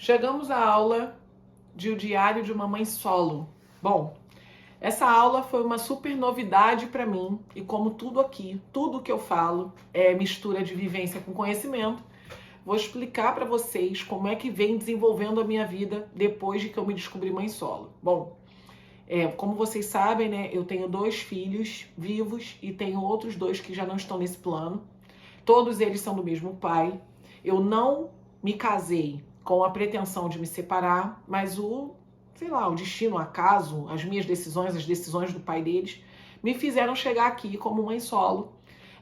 Chegamos à aula de O Diário de uma Mãe Solo. Bom, essa aula foi uma super novidade para mim e como tudo aqui, tudo que eu falo é mistura de vivência com conhecimento, vou explicar para vocês como é que vem desenvolvendo a minha vida depois de que eu me descobri mãe solo. Bom, como vocês sabem, né, eu tenho 2 filhos vivos e tenho outros 2 que já não estão nesse plano. Todos eles são do mesmo pai. Eu não me casei com a pretensão de me separar, mas o destino, o acaso, as minhas decisões, as decisões do pai deles, me fizeram chegar aqui como mãe solo.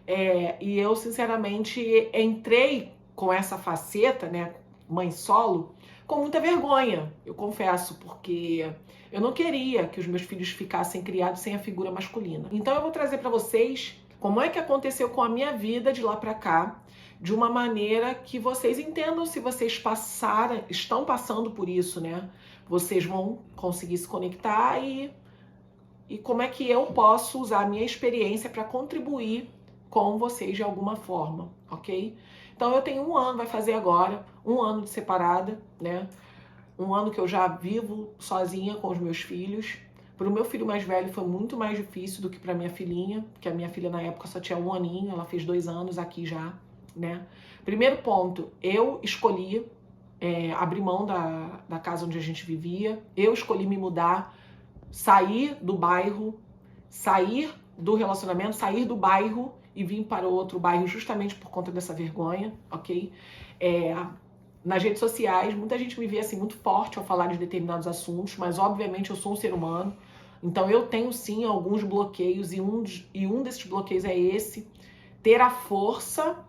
E eu, sinceramente, entrei com essa faceta, né, mãe solo, com muita vergonha, eu confesso, porque eu não queria que os meus filhos ficassem criados sem a figura masculina. Então eu vou trazer para vocês como é que aconteceu com a minha vida de lá para cá, de uma maneira que vocês entendam se vocês estão passando por isso, né? Vocês vão conseguir se conectar e como é que eu posso usar a minha experiência para contribuir com vocês de alguma forma, ok? Então eu tenho 1 ano, vai fazer agora, 1 ano de separada, né? 1 ano que eu já vivo sozinha com os meus filhos. Para o meu filho mais velho foi muito mais difícil do que para minha filhinha, porque a minha filha na época só tinha 1 aninho, ela fez 2 anos aqui já, né? Primeiro ponto, eu escolhi abrir mão da casa onde a gente vivia, eu escolhi me mudar, sair do bairro, sair do relacionamento, sair do bairro e vir para outro bairro justamente por conta dessa vergonha, ok? Nas redes sociais, muita gente me vê assim muito forte ao falar de determinados assuntos, mas obviamente eu sou um ser humano, então eu tenho sim alguns bloqueios e um desses bloqueios é esse, ter a força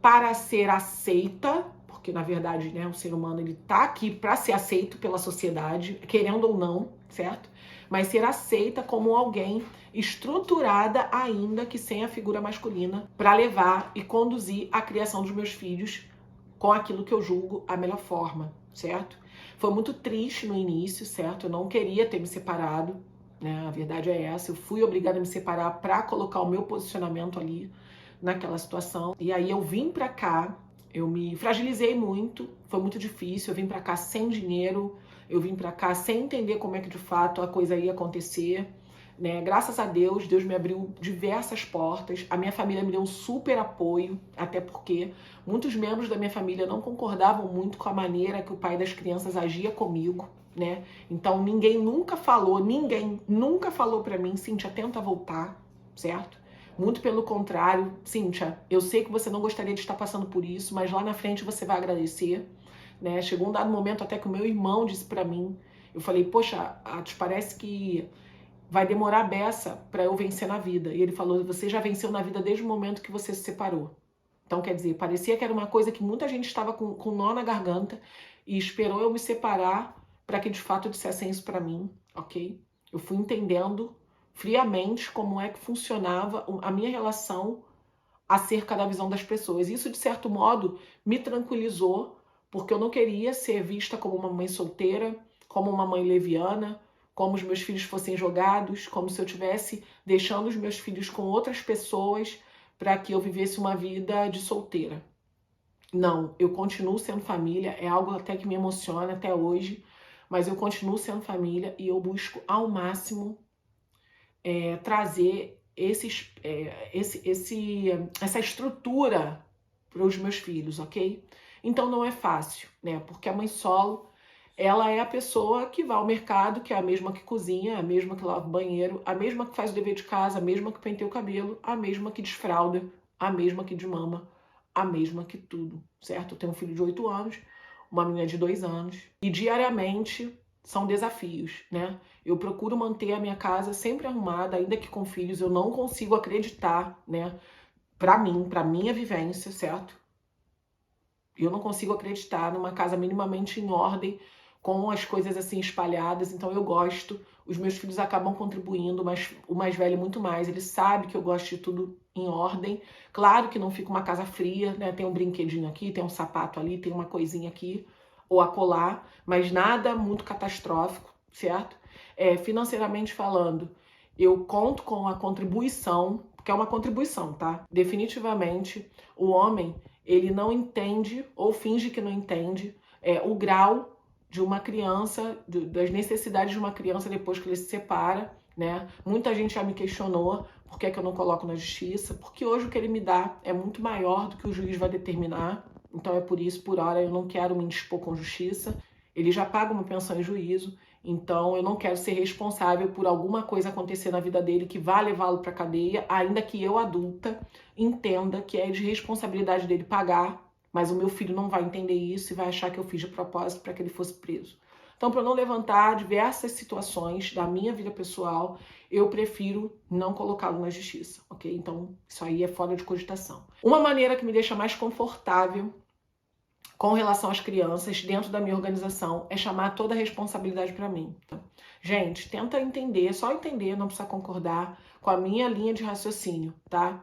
para ser aceita, porque na verdade, né, o ser humano ele tá aqui para ser aceito pela sociedade, querendo ou não, certo? Mas ser aceita como alguém estruturada ainda que sem a figura masculina para levar e conduzir a criação dos meus filhos com aquilo que eu julgo a melhor forma, certo? Foi muito triste no início, certo? Eu não queria ter me separado, né? A verdade é essa. Eu fui obrigada a me separar para colocar o meu posicionamento ali naquela situação. E aí eu vim para cá, eu me fragilizei muito, foi muito difícil. Eu vim para cá sem dinheiro, eu vim para cá sem entender como é que de fato a coisa ia acontecer. Né? Graças a Deus, Deus me abriu diversas portas, a minha família me deu um super apoio, até porque muitos membros da minha família não concordavam muito com a maneira que o pai das crianças agia comigo, né? Então ninguém nunca falou pra mim, Cíntia, tenta voltar, certo? Muito pelo contrário, Cíntia, eu sei que você não gostaria de estar passando por isso, mas lá na frente você vai agradecer, né? Chegou um dado momento até que o meu irmão disse pra mim, eu falei, poxa, te parece que vai demorar a beça para eu vencer na vida. E ele falou, você já venceu na vida desde o momento que você se separou. Então, quer dizer, parecia que era uma coisa que muita gente estava com nó na garganta e esperou eu me separar para que de fato dissessem isso para mim, ok? Eu fui entendendo friamente como é que funcionava a minha relação acerca da visão das pessoas. Isso, de certo modo, me tranquilizou, porque eu não queria ser vista como uma mãe solteira, como uma mãe leviana, como os meus filhos fossem jogados, como se eu estivesse deixando os meus filhos com outras pessoas para que eu vivesse uma vida de solteira. Não, eu continuo sendo família, é algo até que me emociona até hoje, mas eu continuo sendo família e eu busco ao máximo trazer essa estrutura para os meus filhos, ok? Então não é fácil, né? Porque a mãe solo, ela é a pessoa que vai ao mercado, que é a mesma que cozinha, a mesma que lava o banheiro, a mesma que faz o dever de casa, a mesma que penteia o cabelo, a mesma que desfralda, a mesma que desmama, a mesma que tudo, certo? Eu tenho um filho de 8 anos, uma menina de 2 anos, e diariamente são desafios, né? Eu procuro manter a minha casa sempre arrumada, ainda que com filhos, eu não consigo acreditar, né? Pra mim, pra minha vivência, certo? Eu não consigo acreditar numa casa minimamente em ordem, com as coisas assim espalhadas, então eu gosto, os meus filhos acabam contribuindo, mas o mais velho muito mais, ele sabe que eu gosto de tudo em ordem, claro que não fica uma casa fria, né, tem um brinquedinho aqui, tem um sapato ali, tem uma coisinha aqui, ou acolá, mas nada muito catastrófico, certo? Financeiramente falando, eu conto com a contribuição, porque é uma contribuição, tá? Definitivamente, o homem, ele não entende ou finge que não entende o grau de uma criança, das necessidades de uma criança depois que ele se separa, né? Muita gente já me questionou por que é que eu não coloco na justiça, porque hoje o que ele me dá é muito maior do que o juiz vai determinar, então é por isso, por hora, eu não quero me indispor com justiça. Ele já paga uma pensão em juízo, então eu não quero ser responsável por alguma coisa acontecer na vida dele que vá levá-lo para cadeia, ainda que eu, adulta, entenda que é de responsabilidade dele pagar, mas o meu filho não vai entender isso e vai achar que eu fiz de propósito para que ele fosse preso. Então, para não levantar diversas situações da minha vida pessoal, eu prefiro não colocá-lo na justiça, ok? Então, isso aí é fora de cogitação. Uma maneira que me deixa mais confortável com relação às crianças dentro da minha organização é chamar toda a responsabilidade para mim. Gente, tenta entender, só entender, não precisa concordar com a minha linha de raciocínio, tá?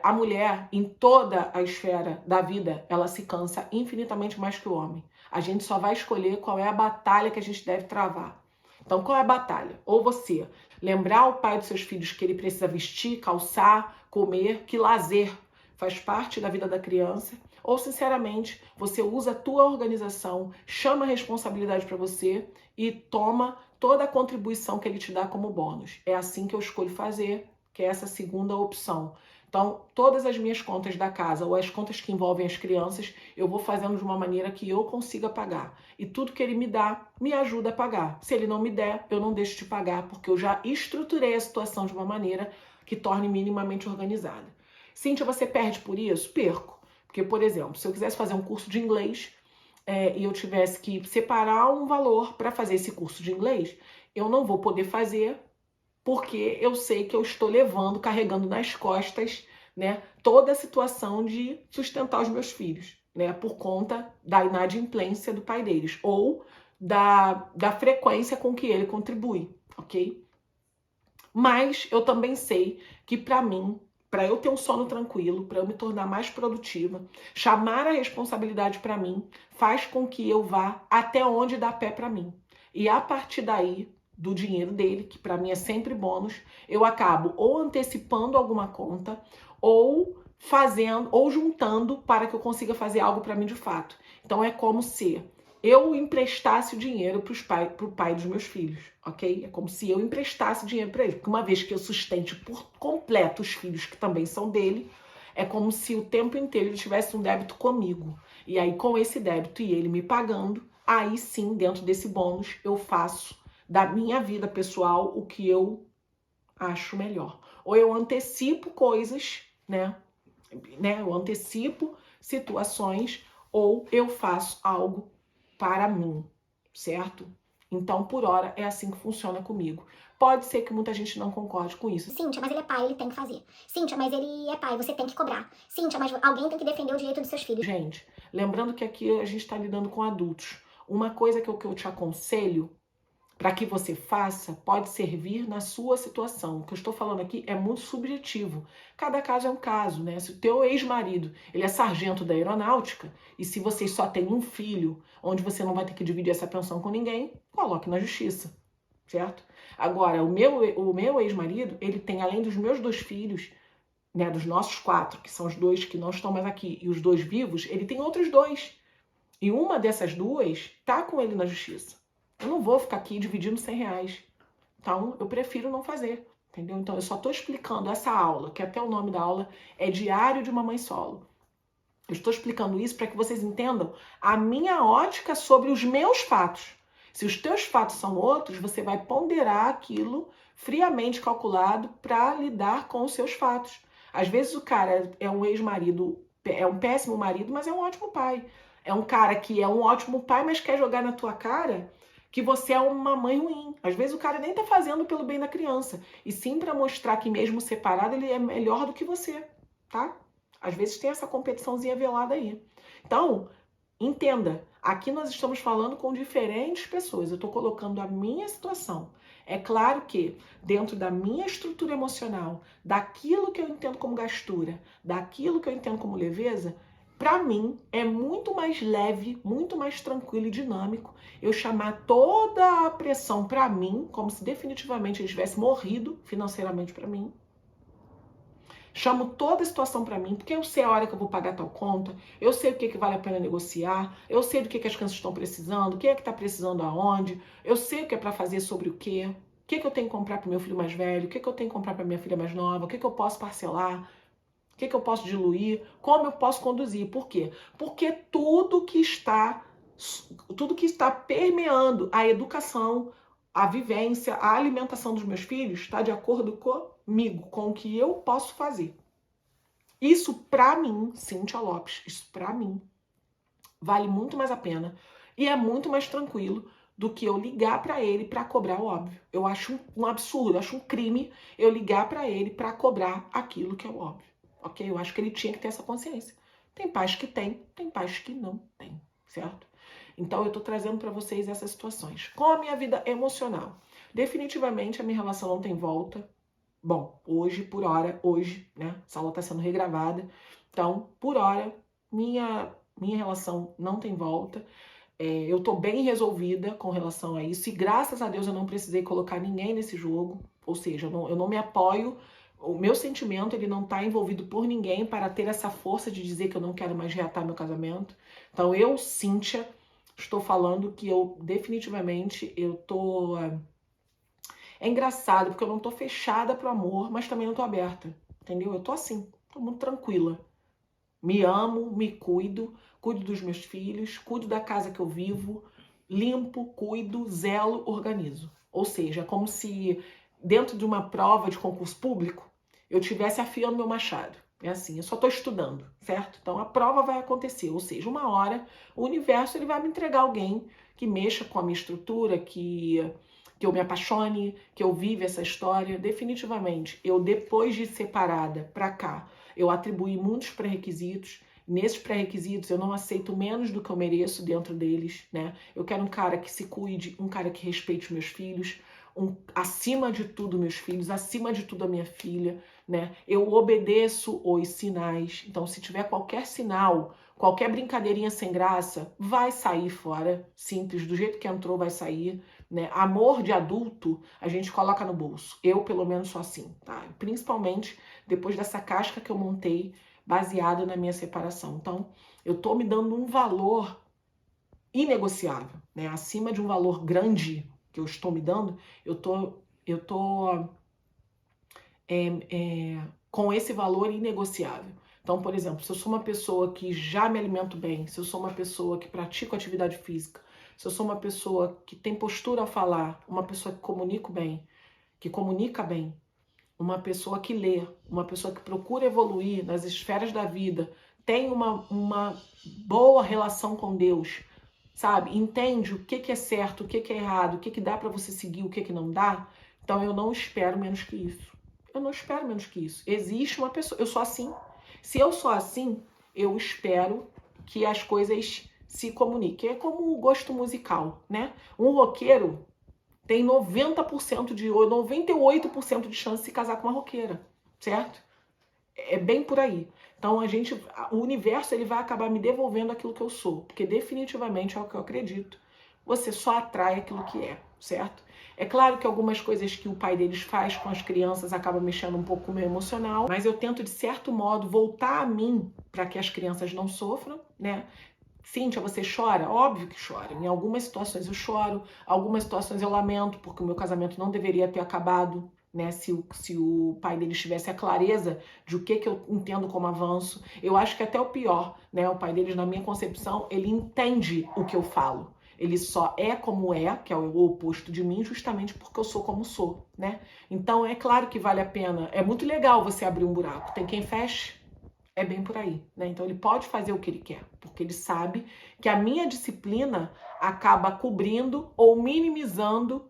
A mulher, em toda a esfera da vida, ela se cansa infinitamente mais que o homem. A gente só vai escolher qual é a batalha que a gente deve travar. Então, qual é a batalha? Ou você lembrar o pai dos seus filhos que ele precisa vestir, calçar, comer, que lazer faz parte da vida da criança, ou, sinceramente, você usa a tua organização, chama a responsabilidade para você e toma toda a contribuição que ele te dá como bônus. É assim que eu escolho fazer, que é essa segunda opção. Então, todas as minhas contas da casa ou as contas que envolvem as crianças, eu vou fazendo de uma maneira que eu consiga pagar. E tudo que ele me dá, me ajuda a pagar. Se ele não me der, eu não deixo de pagar, porque eu já estruturei a situação de uma maneira que torne minimamente organizada. Cíntia, você perde por isso? Perco. Porque, por exemplo, se eu quisesse fazer um curso de inglês e eu tivesse que separar um valor para fazer esse curso de inglês, eu não vou poder fazer porque eu sei que eu estou levando, carregando nas costas, né, toda a situação de sustentar os meus filhos, né, por conta da inadimplência do pai deles ou da frequência com que ele contribui, ok? Mas eu também sei que para mim, para eu ter um sono tranquilo, para eu me tornar mais produtiva, chamar a responsabilidade para mim faz com que eu vá até onde dá pé para mim. E a partir daí, do dinheiro dele, que para mim é sempre bônus, eu acabo ou antecipando alguma conta ou fazendo ou juntando para que eu consiga fazer algo para mim de fato. Então é como se eu emprestasse o dinheiro pro pai dos meus filhos, ok? É como se eu emprestasse dinheiro para ele, porque uma vez que eu sustente por completo os filhos que também são dele, é como se o tempo inteiro ele tivesse um débito comigo. E aí, com esse débito e ele me pagando, aí sim, dentro desse bônus, eu faço da minha vida pessoal o que eu acho melhor. Ou eu antecipo coisas, né? Eu antecipo situações, ou eu faço algo para mim, certo? Então, por hora, é assim que funciona comigo. Pode ser que muita gente não concorde com isso. Cíntia, mas ele é pai, ele tem que fazer. Cíntia, mas ele é pai, você tem que cobrar. Cíntia, mas alguém tem que defender o direito dos seus filhos. Gente, lembrando que aqui a gente está lidando com adultos. Uma coisa que eu te aconselho para que você faça pode servir na sua situação. O que eu estou falando aqui é muito subjetivo. Cada caso é um caso, né? Se o teu ex-marido, ele é sargento da aeronáutica, e se vocês só têm um filho, onde você não vai ter que dividir essa pensão com ninguém, coloque na justiça, certo? Agora, o meu ex-marido, ele tem, além dos meus 2 filhos, né, dos nossos 4, que são os 2 que não estão mais aqui, e os 2 vivos, ele tem outros 2. E uma dessas 2 tá com ele na justiça. Eu não vou ficar aqui dividindo R$100. Então, eu prefiro não fazer, entendeu? Então, eu só estou explicando essa aula, que até o nome da aula é Diário de uma Mãe Solo. Eu estou explicando isso para que vocês entendam a minha ótica sobre os meus fatos. Se os teus fatos são outros, você vai ponderar aquilo friamente calculado para lidar com os seus fatos. Às vezes o cara é um ex-marido, é um péssimo marido, mas é um ótimo pai. É um cara que é um ótimo pai, mas quer jogar na tua cara que você é uma mãe ruim. Às vezes o cara nem tá fazendo pelo bem da criança, e sim para mostrar que mesmo separado ele é melhor do que você, tá? Às vezes tem essa competiçãozinha velada aí. Então, entenda, aqui nós estamos falando com diferentes pessoas. Eu tô colocando a minha situação. É claro que dentro da minha estrutura emocional, daquilo que eu entendo como gastura, daquilo que eu entendo como leveza, para mim, é muito mais leve, muito mais tranquilo e dinâmico eu chamar toda a pressão para mim, como se definitivamente ele tivesse morrido financeiramente para mim, chamo toda a situação para mim, porque eu sei a hora que eu vou pagar tal conta, eu sei o que vale a pena negociar, eu sei do que as crianças estão precisando, quem é que está precisando aonde, eu sei o que é para fazer sobre o que eu tenho que comprar para o meu filho mais velho, o que eu tenho que comprar para minha filha mais nova, o que eu posso parcelar, o que eu posso diluir, como eu posso conduzir. Por quê? Porque tudo que está permeando a educação, a vivência, a alimentação dos meus filhos está de acordo comigo, com o que eu posso fazer. Isso para mim, Cíntia Lopes, isso para mim vale muito mais a pena e é muito mais tranquilo do que eu ligar para ele para cobrar o óbvio. Eu acho um absurdo, eu acho um crime eu ligar para ele para cobrar aquilo que é o óbvio. Ok? Eu acho que ele tinha que ter essa consciência. Tem pais que tem pais que não tem, certo? Então eu tô trazendo para vocês essas situações. Com a minha vida emocional, definitivamente a minha relação não tem volta. Bom, hoje, por hora, hoje, né? Essa aula tá sendo regravada. Então, por hora, minha relação não tem volta. Eu tô bem resolvida com relação a isso. E graças a Deus eu não precisei colocar ninguém nesse jogo. Ou seja, eu não me apoio. O meu sentimento, ele não tá envolvido por ninguém para ter essa força de dizer que eu não quero mais reatar meu casamento. Então, eu, Cíntia, estou falando que eu definitivamente eu tô... É engraçado, porque eu não tô fechada pro amor, mas também não tô aberta, entendeu? Eu tô assim, tô muito tranquila. Me amo, me cuido, cuido dos meus filhos, cuido da casa que eu vivo, limpo, cuido, zelo, organizo. Ou seja, é como se dentro de uma prova de concurso público eu estivesse afiando meu machado. É assim, eu só estou estudando, certo? Então a prova vai acontecer, ou seja, uma hora o universo ele vai me entregar alguém que mexa com a minha estrutura, que eu me apaixone, que eu vive essa história. Definitivamente, eu depois de separada pra cá, eu atribuí muitos pré-requisitos. Nesses pré-requisitos, eu não aceito menos do que eu mereço dentro deles, né? Eu quero um cara que se cuide, um cara que respeite meus filhos, acima de tudo meus filhos, acima de tudo a minha filha, né? Eu obedeço os sinais. Então, se tiver qualquer sinal, qualquer brincadeirinha sem graça, vai sair fora. Simples, do jeito que entrou, vai sair. Né? Amor de adulto, a gente coloca no bolso. Eu, pelo menos, sou assim, tá? Principalmente depois dessa casca que eu montei, baseada na minha separação. Então, eu tô me dando um valor inegociável, né? Acima de um valor grande que eu estou me dando, eu tô com esse valor inegociável. Então, por exemplo, se eu sou uma pessoa que já me alimento bem, se eu sou uma pessoa que pratico atividade física, se eu sou uma pessoa que tem postura ao falar, uma pessoa que comunica bem, uma pessoa que lê, uma pessoa que procura evoluir nas esferas da vida, tem uma boa relação com Deus, sabe? Entende o que é certo, o que é errado, o que dá para você seguir, o que não dá. Então eu não espero menos que isso. Eu não espero menos que isso. Existe uma pessoa, eu sou assim. Se eu sou assim, eu espero que as coisas se comuniquem. É como o gosto musical, né? Um roqueiro tem 98% de chance de se casar com uma roqueira, certo? É bem por aí. Então o universo ele vai acabar me devolvendo aquilo que eu sou, porque definitivamente é o que eu acredito. Você só atrai aquilo que é, certo? É claro que algumas coisas que o pai deles faz com as crianças acabam mexendo um pouco com o meu emocional, mas eu tento de certo modo voltar a mim para que as crianças não sofram, né? Cíntia, você chora? Óbvio que chora. Em algumas situações eu choro, algumas situações eu lamento, porque o meu casamento não deveria ter acabado, né? Se o pai deles tivesse a clareza de o que eu entendo como avanço. Eu acho que até o pior, né? O pai deles, na minha concepção, ele entende o que eu falo. Ele só é como é, que é o oposto de mim, justamente porque eu sou como sou, né? Então é claro que vale a pena. É muito legal você abrir um buraco. Tem quem feche. É bem por aí, né? Então ele pode fazer o que ele quer, porque ele sabe que a minha disciplina acaba cobrindo ou minimizando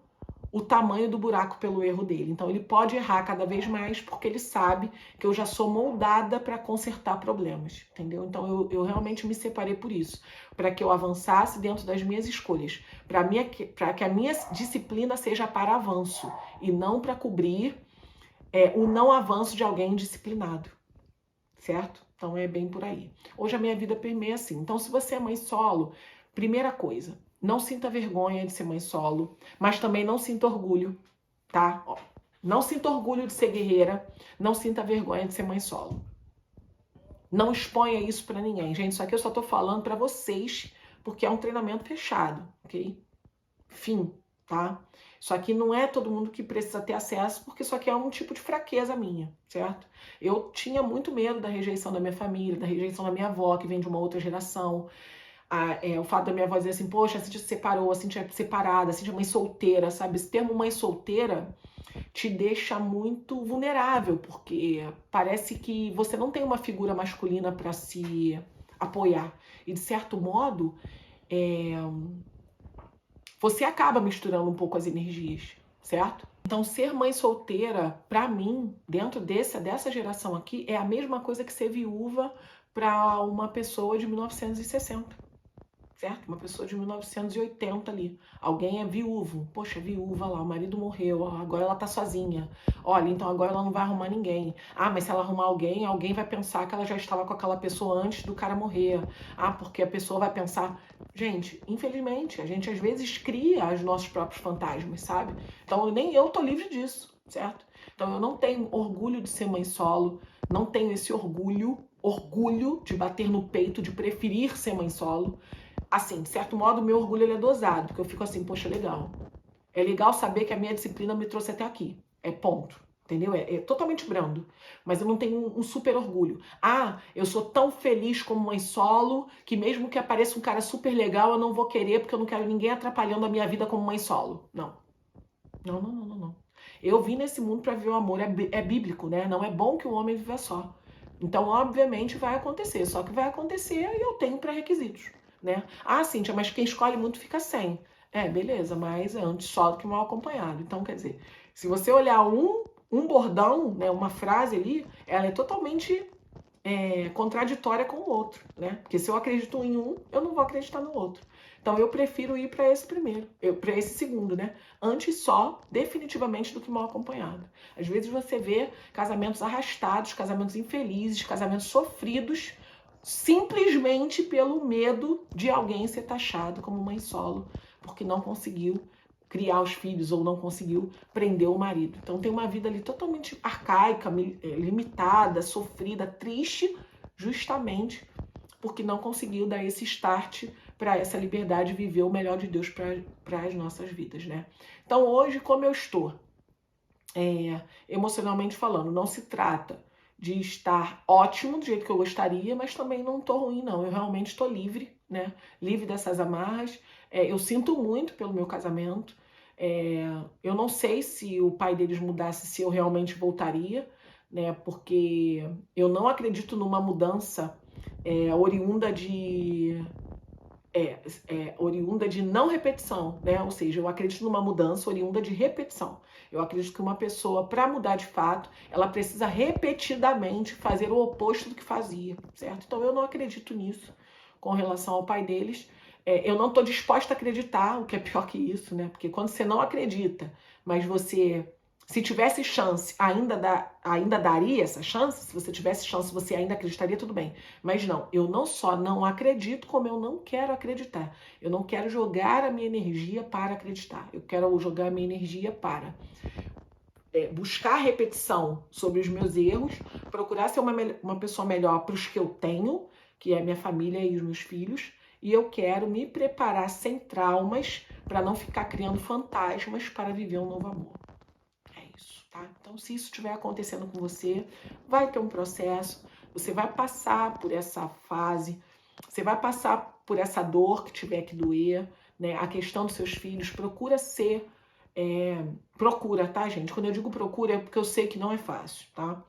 o tamanho do buraco pelo erro dele. Então ele pode errar cada vez mais, porque ele sabe que eu já sou moldada para consertar problemas, entendeu? Então eu realmente me separei por isso, para que eu avançasse dentro das minhas escolhas, para que a minha disciplina seja para avanço e não para cobrir o não avanço de alguém indisciplinado. Certo? Então é bem por aí. Hoje a minha vida permeia assim. Então, se você é mãe solo, primeira coisa, não sinta vergonha de ser mãe solo, mas também não sinta orgulho, tá? Ó, Não sinta orgulho de ser guerreira, não sinta vergonha de ser mãe solo. Não exponha isso pra ninguém. Gente, isso aqui eu só tô falando pra vocês, porque é um treinamento fechado, ok? Fim, tá? Isso aqui não é todo mundo que precisa ter acesso, porque isso aqui é um tipo de fraqueza minha, certo? Eu tinha muito medo da rejeição da minha família, da rejeição da minha avó, que vem de uma outra geração. O fato da minha avó dizer assim, poxa, a Cintia se separou, a Cintia é separada, a Cintia é mãe solteira, sabe? Esse termo mãe solteira te deixa muito vulnerável, porque parece que você não tem uma figura masculina para se apoiar. E, de certo modo, você acaba misturando um pouco as energias, certo? Então, ser mãe solteira, para mim, dentro dessa geração aqui, é a mesma coisa que ser viúva para uma pessoa de 1960. Certo? Uma pessoa de 1980 ali. Alguém é viúvo. Poxa, viúva lá, o marido morreu, agora ela tá sozinha. Olha, então agora ela não vai arrumar ninguém. Ah, mas se ela arrumar alguém, alguém vai pensar que ela já estava com aquela pessoa antes do cara morrer. Ah, porque a pessoa vai pensar... Gente, infelizmente, a gente às vezes cria os nossos próprios fantasmas, sabe? Então nem eu tô livre disso, certo? Então eu não tenho orgulho de ser mãe solo, não tenho esse orgulho de bater no peito, de preferir ser mãe solo. Assim, de certo modo, o meu orgulho ele é dosado, porque eu fico assim, poxa, legal. É legal saber que a minha disciplina me trouxe até aqui. É ponto. Entendeu? É totalmente brando. Mas eu não tenho um super orgulho. Ah, eu sou tão feliz como mãe solo que mesmo que apareça um cara super legal, eu não vou querer porque eu não quero ninguém atrapalhando a minha vida como mãe solo. Não. Não, não, não, não, não. Eu vim nesse mundo para ver o amor. É bíblico, né? Não é bom que o homem viva só. Então, obviamente, vai acontecer. Só que vai acontecer e eu tenho pré-requisitos. Né? Ah, Cíntia, mas quem escolhe muito fica sem. Beleza, mas é antes só do que mal acompanhado. Então, quer dizer, se você olhar um bordão, né, uma frase ali, ela é totalmente contraditória com o outro, né? Porque se eu acredito em um, eu não vou acreditar no outro. Então, eu prefiro ir para esse primeiro, para esse segundo, né? Antes só, definitivamente, do que mal acompanhado. Às vezes você vê casamentos arrastados, casamentos infelizes, casamentos sofridos, simplesmente pelo medo de alguém ser taxado como mãe solo, porque não conseguiu criar os filhos ou não conseguiu prender o marido. Então tem uma vida ali totalmente arcaica, limitada, sofrida, triste, justamente porque não conseguiu dar esse start para essa liberdade de viver o melhor de Deus para as nossas vidas, né? Então hoje, como eu estou emocionalmente falando, não se trata de estar ótimo do jeito que eu gostaria, mas também não tô ruim, não. Eu realmente estou livre, né? Livre dessas amarras. Eu sinto muito pelo meu casamento. Eu não sei se o pai deles mudasse, se eu realmente voltaria, né? Porque eu não acredito numa mudança oriunda de oriunda de não repetição, né? Ou seja, eu acredito numa mudança oriunda de repetição. Eu acredito que uma pessoa, para mudar de fato, ela precisa repetidamente fazer o oposto do que fazia, certo? Então eu não acredito nisso com relação ao pai deles. Eu não estou disposta a acreditar, o que é pior que isso, né? Porque quando você não acredita, mas você... Se tivesse chance, ainda daria essa chance? Se você tivesse chance, você ainda acreditaria, tudo bem. Mas não, eu não só não acredito, como eu não quero acreditar. Eu não quero jogar a minha energia para acreditar. Eu quero jogar a minha energia para buscar repetição sobre os meus erros, procurar ser uma pessoa melhor para os que eu tenho, que é a minha família e os meus filhos, e eu quero me preparar sem traumas para não ficar criando fantasmas para viver um novo amor. Tá? Então, se isso estiver acontecendo com você, vai ter um processo, você vai passar por essa fase, você vai passar por essa dor que tiver que doer, né? A questão dos seus filhos, procura ser... procura, tá, gente? Quando eu digo procura é porque eu sei que não é fácil, tá?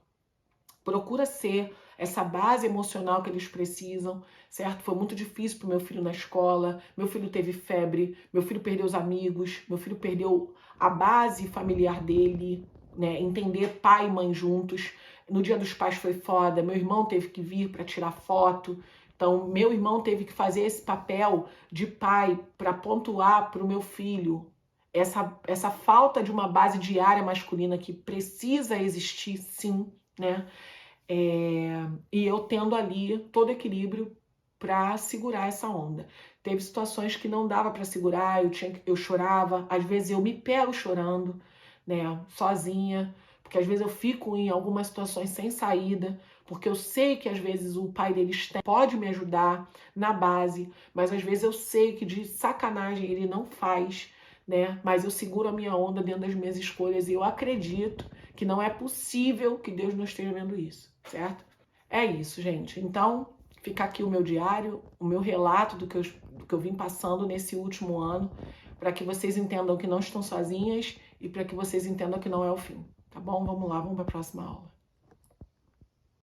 Procura ser essa base emocional que eles precisam, certo? Foi muito difícil pro meu filho na escola, meu filho teve febre, meu filho perdeu os amigos, meu filho perdeu a base familiar dele, né? Entender pai e mãe juntos. No Dia dos Pais foi foda, meu irmão teve que vir para tirar foto. Então, meu irmão teve que fazer esse papel de pai para pontuar para o meu filho essa falta de uma base diária masculina que precisa existir, sim, né? E eu tendo ali todo equilíbrio para segurar essa onda. Teve situações que não dava para segurar, eu chorava, às vezes eu me pego chorando, né, sozinha, porque às vezes eu fico em algumas situações sem saída, porque eu sei que às vezes o pai deles pode me ajudar na base, mas às vezes eu sei que de sacanagem ele não faz, né? Mas eu seguro a minha onda dentro das minhas escolhas e eu acredito que não é possível que Deus não esteja vendo isso, certo? É isso, gente. Então, fica aqui o meu diário, o meu relato do que eu vim passando nesse último ano, para que vocês entendam que não estão sozinhas e para que vocês entendam que não é o fim, tá bom? Vamos lá, vamos para a próxima aula.